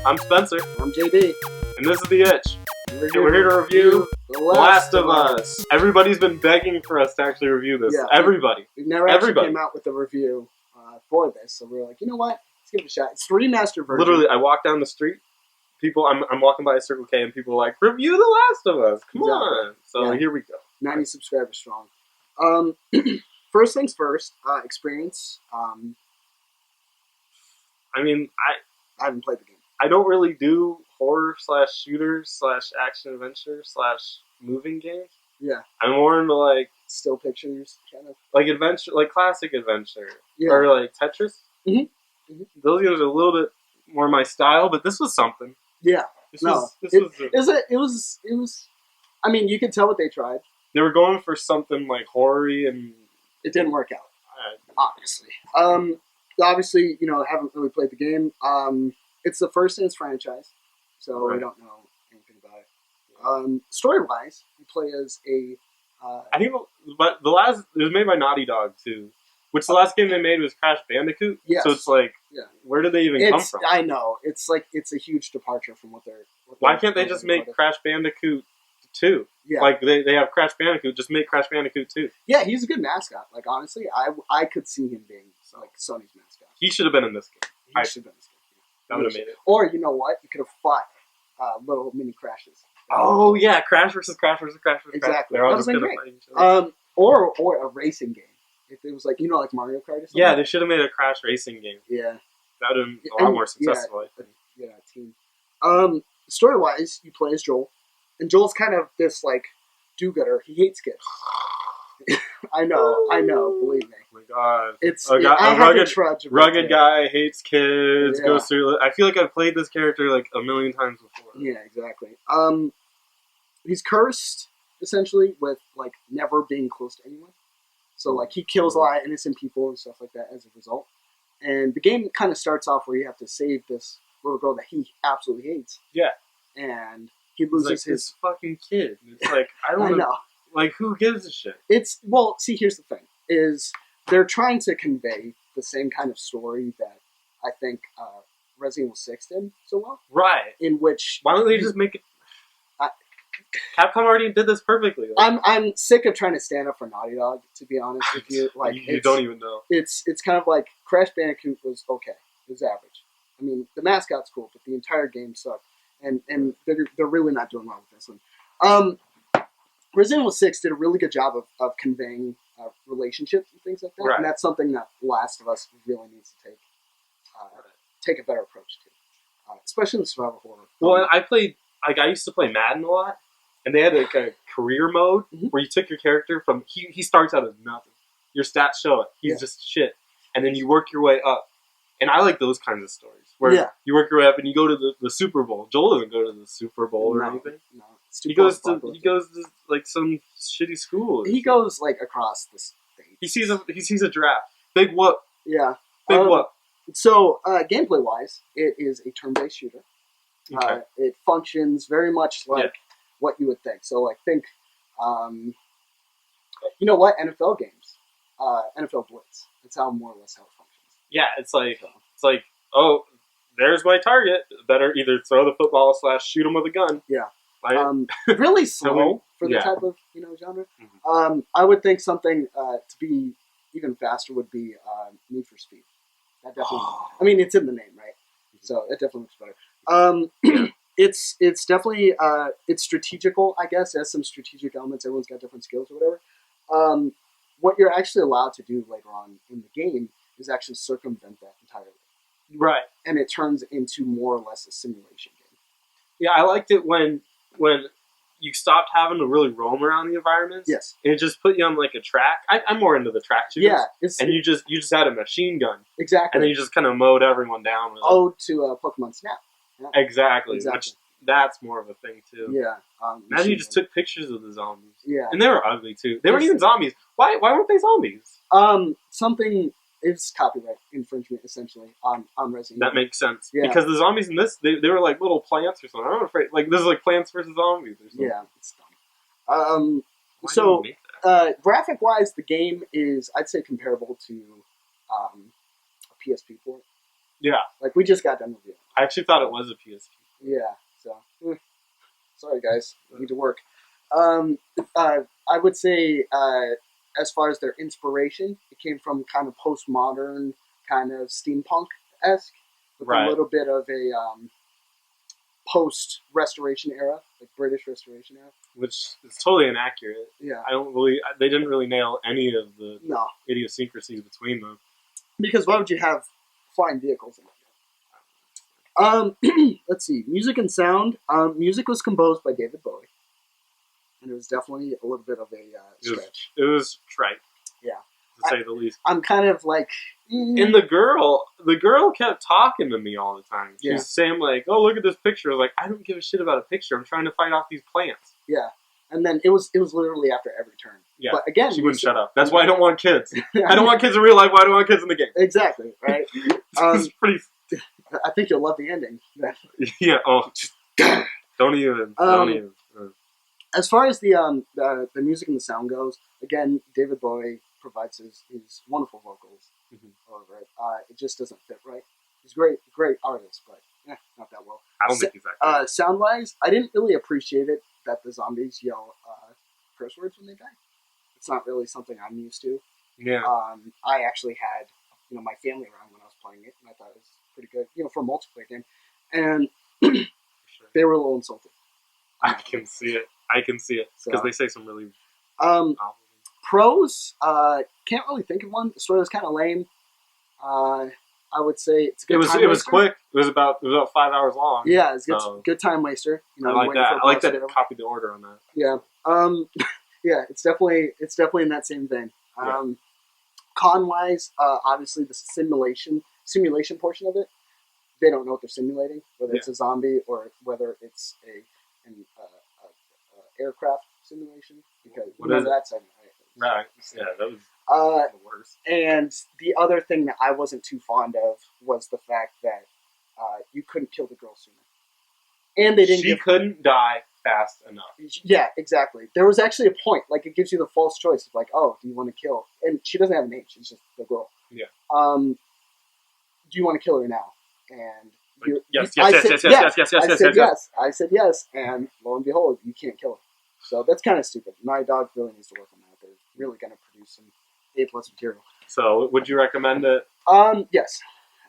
I'm Spencer, I'm JD. and this is The Itch. And We're here to review The Last of Us. Everybody's been begging for us to actually review this. Yeah, Everybody. We never actually came out with a review for this, so we were like, you know what? Let's give it a shot. It's the remastered version. Literally, I walk down the street, I'm walking by a Circle K, and people are like, review The Last of Us. Come on. So here we go. 90 subscribers strong. First things first, experience. I mean, I haven't played the game. I don't really do horror/shooter/action-adventure/moving games. Yeah. I'm more into, like, still pictures, kind of. Like adventure, like classic adventure. Yeah. Or like Tetris. Mm-hmm. Mm-hmm. Those games are a little bit more my style, but this was something. Yeah. It was. I mean, you could tell what they tried. They were going for something like horror-y, and it didn't work out. Obviously. Obviously, I haven't really played the game. It's the first in its franchise, so we don't know anything about it. Story-wise, you play as a... I think, but it was made by Naughty Dog too, which the last game they made was Crash Bandicoot. Yes. So it's like, where did they even come from? I know it's a huge departure from what they're. Why can't they just make Crash Bandicoot 2? Yeah. Like they have Crash Bandicoot, just make Crash Bandicoot 2. Yeah, he's a good mascot. Like honestly, I could see him being like Sony's mascot. He should have been in this game. He should have been in this game. That would have made it. Or you know what? You could have fought little mini crashes. Oh yeah, Crash versus Crash versus Crash versus Crash. Exactly. They're all just gonna fight each other. Or a racing game. If it was like like Mario Kart or something. Yeah, they should have made a Crash racing game. Yeah. That would have been a lot more successful, I think. Yeah, team. Story wise, you play as Joel. And Joel's kind of this like do-gooder. He hates kids. I know, believe me. Oh my god. It's a rugged guy, hates kids, Yeah. goes through. I feel like I've played this character like a million times before. Yeah, exactly. He's cursed essentially with like never being close to anyone. So like he kills a lot of innocent people and stuff like that as a result. And the game kind of starts off where you have to save this little girl that he absolutely hates. Yeah. And he loses his fucking kid. It's like I know. Like who gives a shit? Here's the thing: is they're trying to convey the same kind of story that I think Resident Evil 6 did so well. Right. In which why don't they just make it? Capcom already did this perfectly. Like, I'm sick of trying to stand up for Naughty Dog. To be honest with you, like you don't even know. It's kind of like Crash Bandicoot was okay. It was average. I mean, the mascot's cool, but the entire game sucked, and they're really not doing well with this one. Resident Evil 6 did a really good job of conveying relationships and things like that, and that's something that Last of Us really needs to take a better approach to, especially in the survival horror. Well, I used to play Madden a lot, and they had like a career mode where you took your character from he starts out as nothing. Your stats show it. He's just shit, and then you work your way up. And I like those kinds of stories where you work your way up and you go to the Super Bowl. Joel doesn't go to the Super Bowl or anything. No, he goes to like some shitty school. He goes like across the state. He sees a giraffe. Big whoop. Yeah. Big whoop. So gameplay wise, it is a turn-based shooter. Okay. It functions very much like what you would think. So like think, you know what, NFL games, NFL Blitz. That's how more or less how it functions. Yeah, it's like oh, there's my target. Better either throw the football / shoot him with a gun. Yeah. Like, really slow for the type of genre. Mm-hmm. I would think something to be even faster would be Need for Speed. That definitely. I mean, it's in the name, right? So it definitely looks better. It's definitely it's strategical, I guess. It has some strategic elements. Everyone's got different skills or whatever. What you're actually allowed to do later on in the game is actually circumvent that entirely. Right. And it turns into more or less a simulation game. Yeah, I liked it when you stopped having to really roam around the environments. Yes. And it just put you on like a track. I'm more into the track shooters. Yeah. And you just had a machine gun. Exactly. And then you just kind of mowed everyone down with it. To Pokemon Snap. Yeah. Exactly. Which that's more of a thing too. Yeah. Imagine you just took pictures of the zombies. Yeah. And they were ugly too. They weren't even zombies. Why weren't they zombies? Something is copyright infringement essentially on Resident Evil. That makes sense. Yeah. Because the zombies in this they were like little plants or something. I'm afraid like this is like Plants vs Zombies or something. Yeah, it's dumb. So graphic wise the game is I'd say comparable to a PSP port. Yeah. Like we just got done reviewing. I actually thought it was a PSP. Yeah. So, sorry guys, I need to work. I would say, as far as their inspiration, it came from kind of postmodern, kind of steampunk-esque, with a little bit of a post-Restoration era, like British Restoration era. Which is totally inaccurate. Yeah. They didn't really nail any of the idiosyncrasies between them. Because why would you have flying vehicles in it? Let's see. Music and sound. Music was composed by David Bowie. And it was definitely a little bit of a stretch. It was trite. Yeah. To say the least. I'm kind of like... And the girl kept talking to me all the time. She was saying like, oh, look at this picture. I was like, I don't give a shit about a picture. I'm trying to fight off these plants. Yeah. And then it was literally after every turn. Yeah. But again... She wouldn't shut up. That's why I don't want kids. I don't want kids in real life. Why do I want kids in the game? Exactly, right? It's pretty... I think you'll love the ending. Yeah, oh. Don't even. As far as the music and the sound goes, again, David Bowie provides his wonderful vocals. However, it just doesn't fit right. He's a great artist, but not that well. I don't think he's that good. Sound-wise, I didn't really appreciate it that the zombies yell curse words when they die. It's not really something I'm used to. Yeah. I actually had my family around when I was playing it, and I thought it was pretty good, for a multiplayer game. And they were a little insulted. I can see it. Because they say some really... Pros, can't really think of one. The story was kind of lame. I would say it's a good time waster. It was quick. It was about 5 hours long. Yeah, it's a good time waster. I like that. I like that it copied the order on that. Yeah. Yeah, it's definitely in that same vein. Con-wise, obviously the simulation portion of it, they don't know what they're simulating, whether it's a zombie or whether it's an aircraft simulation, because that segment, right? Yeah, that was the worst. And the other thing that I wasn't too fond of was the fact that you couldn't kill the girl sooner, and they didn't. She couldn't die fast enough. Yeah, exactly. There was actually a point, like it gives you the false choice of like, oh, do you want to kill? And she doesn't have a name; she's just the girl. Yeah. Do you want to kill her now? And yes. I said yes, and lo and behold, you can't kill her. So that's kind of stupid. Naughty Dog really needs to work on that. They're really going to produce some A+ material. So, would you recommend it? Yes,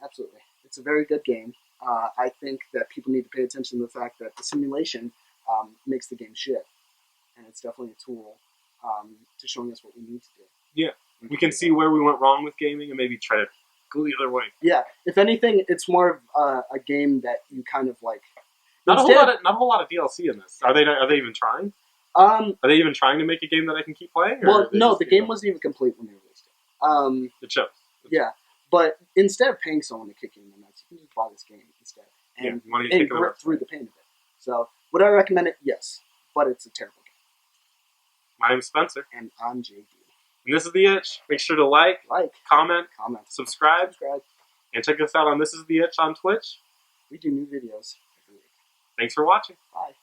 absolutely. It's a very good game. I think that people need to pay attention to the fact that the simulation makes the game shit, and it's definitely a tool to showing us what we need to do. Yeah, we can see where we went wrong with gaming and maybe try to go the other way. Yeah, if anything, it's more of a game that you kind of like. Not a whole lot of DLC in this. Are they even trying? Are they even trying to make a game that I can keep playing? Well, no, the game wasn't even complete when they released it. It shows. Yeah, but instead of paying someone to kick you in the nuts, you can just buy this game instead and grip through the pain of it. So, would I recommend it? Yes, but it's a terrible game. My name's Spencer. And I'm JD. And this is The Itch. Make sure to like, comment, subscribe, and check us out on This Is The Itch on Twitch. We do new videos every week. Thanks for watching. Bye.